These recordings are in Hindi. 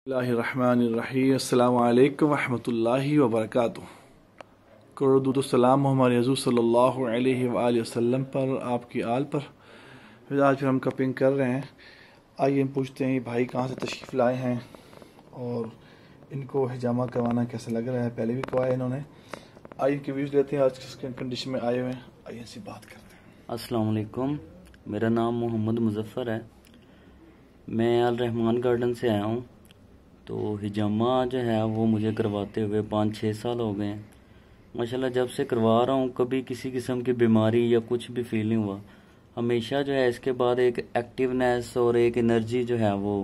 बिस्मिल्लाहिर्रहमानिर्रहीम। अस्सलामु अलैकुम वरहमतुल्लाहि वबरकातुह। करोड़ो सलाम हमारे हज़ूर सल्लल्लाहु अलैहि वसल्लम पर, आपकी आल पर। फिर आज हम कपिंग कर रहे हैं। आइए हम पूछते हैं भाई कहाँ से तशरीफ़ लाए हैं और इनको हिजामा करवाना कैसा लग रहा है। पहले भी करवाया इन्होंने। आइए इनके व्यूज़ लेते हैं आज किस कंडीशन में आए हुए हैं। आइए इनसे बात करते हैं। अस्सलाम वालेकुम, मेरा नाम मोहम्मद मुज़फ़्फ़र है। मैं अल रहमान गार्डन से आया हूँ। तो हिजामा जो है वो मुझे करवाते हुए 5-6 साल हो गए हैं माशाल्लाह। जब से करवा रहा हूँ कभी किसी किस्म की बीमारी या कुछ भी फील नहीं हुआ। हमेशा जो है इसके बाद एक एक्टिवनेस और एक एनर्जी जो है वो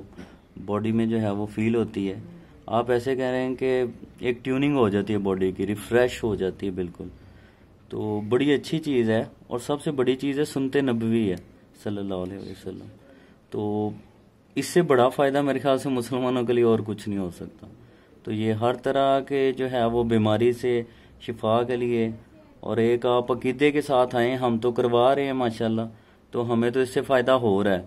बॉडी में जो है वो फील होती है। आप ऐसे कह रहे हैं कि एक ट्यूनिंग हो जाती है बॉडी की, रिफ़्रेश हो जाती है बिल्कुल। तो बड़ी अच्छी चीज़ है और सबसे बड़ी चीज़ है सुन्नते नबवी है सल्लल्लाहु अलैहि वसल्लम। तो इससे बड़ा फ़ायदा मेरे ख्याल से मुसलमानों के लिए और कुछ नहीं हो सकता। तो ये हर तरह के जो है वो बीमारी से शिफा के लिए, और एक आप अकीदे के साथ आए, हम तो करवा रहे हैं माशाल्लाह, तो हमें तो इससे फ़ायदा हो रहा है।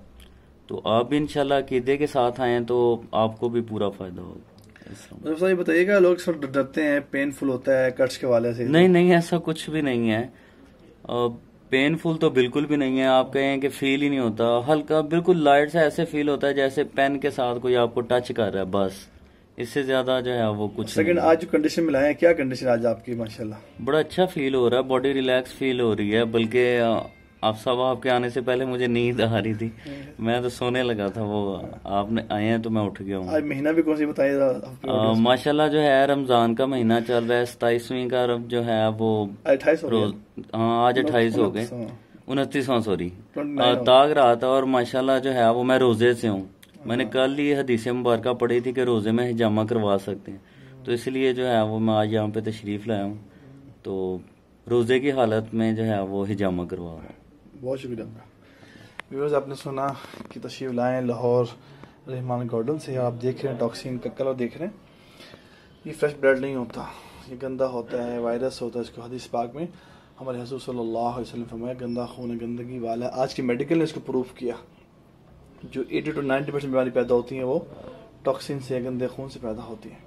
तो आप भी इंशाल्लाह अकीदे के साथ आएँ तो आपको भी पूरा फ़ायदा होगा। मतलब ये बताइएगा, लोग सब डरते हैं, पेनफुल होता है कट्स के वाले से। नहीं नहीं, ऐसा कुछ भी नहीं है। पेनफुल तो बिल्कुल भी नहीं है। आप कहें कि फील ही नहीं होता, हल्का बिल्कुल लाइट सा ऐसे फील होता है जैसे पेन के साथ कोई आपको टच कर रहा है, बस। इससे ज्यादा जो है वो कुछ सेकंड नहीं। आज जो कंडीशन में लाए हैं, क्या कंडीशन आज आपकी माशाल्लाह? बड़ा अच्छा फील हो रहा है, बॉडी रिलैक्स फील हो रही है। बल्कि आप सब आपके आने से पहले मुझे नींद आ रही थी, मैं तो सोने लगा था। वो आपने आए हैं तो मैं उठ गया हूँ। आज महीना भी कौन सी बताइए माशाल्लाह जो है रमजान का महीना चल रहा है, 27वीं का जो है वो 28 हो रोज। गया। हाँ, आज 28 हो गए, 29वां सॉरी। 29 हो ताक रहा था और माशाल्लाह जो है वो मैं रोजे से हूँ। मैंने कल ही हदीस मुबारक पढ़ी थी कि रोजे में हिजामा करवा सकते हैं, तो इसलिए जो है वो मैं आज यहाँ पे तशरीफ लाया हूँ। तो रोजे की हालत में जो है वो हिजामा करवा रहा हूँ। बहुत शुक्रिया आपका। व्यूअर्स, आपने सुना कि तशरीफ लाए लाहौर रहमान गार्डन से। आप देख रहे हैं टॉक्सिन का कलर देख रहे हैं। ये फ्रेश ब्लड नहीं होता, ये गंदा होता है, वायरस होता है। इसको हदीस पाक में हमारे हज़ूर सल्लल्लाहु अलैहि वसल्लम फरमाया, गंदा खून गंदगी वाला। आज की मेडिकल ने इसको प्रूफ किया। जो 80 to 90% बीमारी पैदा होती है वो टॉक्सिन से, गंदे खून से पैदा होती है।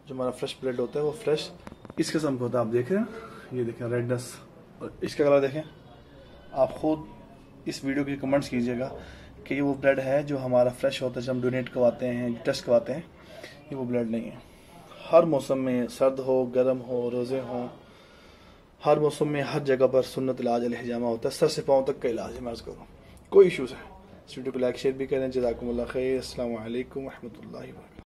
जो हमारा फ्रेश ब्लड होता है वो फ्रेश इस किस्म का होता है। आप देख रहे हैं, ये देखें रेडनेस, और इसका कलर देखें। आप खुद इस वीडियो के कमेंट्स कीजिएगा कि ये वो ब्लड है जो हमारा फ्रेश होता है, जब हम डोनेट करवाते हैं, टेस्ट करवाते हैं। ये वो ब्लड नहीं है। हर मौसम में, सर्द हो, गर्म हो, रोज़े हो, हर मौसम में हर जगह पर सुन्नत इलाज अल हिजामा होता है। सर से पाँव तक का इलाज है। मैं अर्ज़ करूँ कोई इशूज़ है। इस वीडियो को लाइक शेयर भी करें। जज़ाकुमुल्लाह खैर। अस्सलामु अलैकुम वरहमतुल्लाहि वबरकातुहू।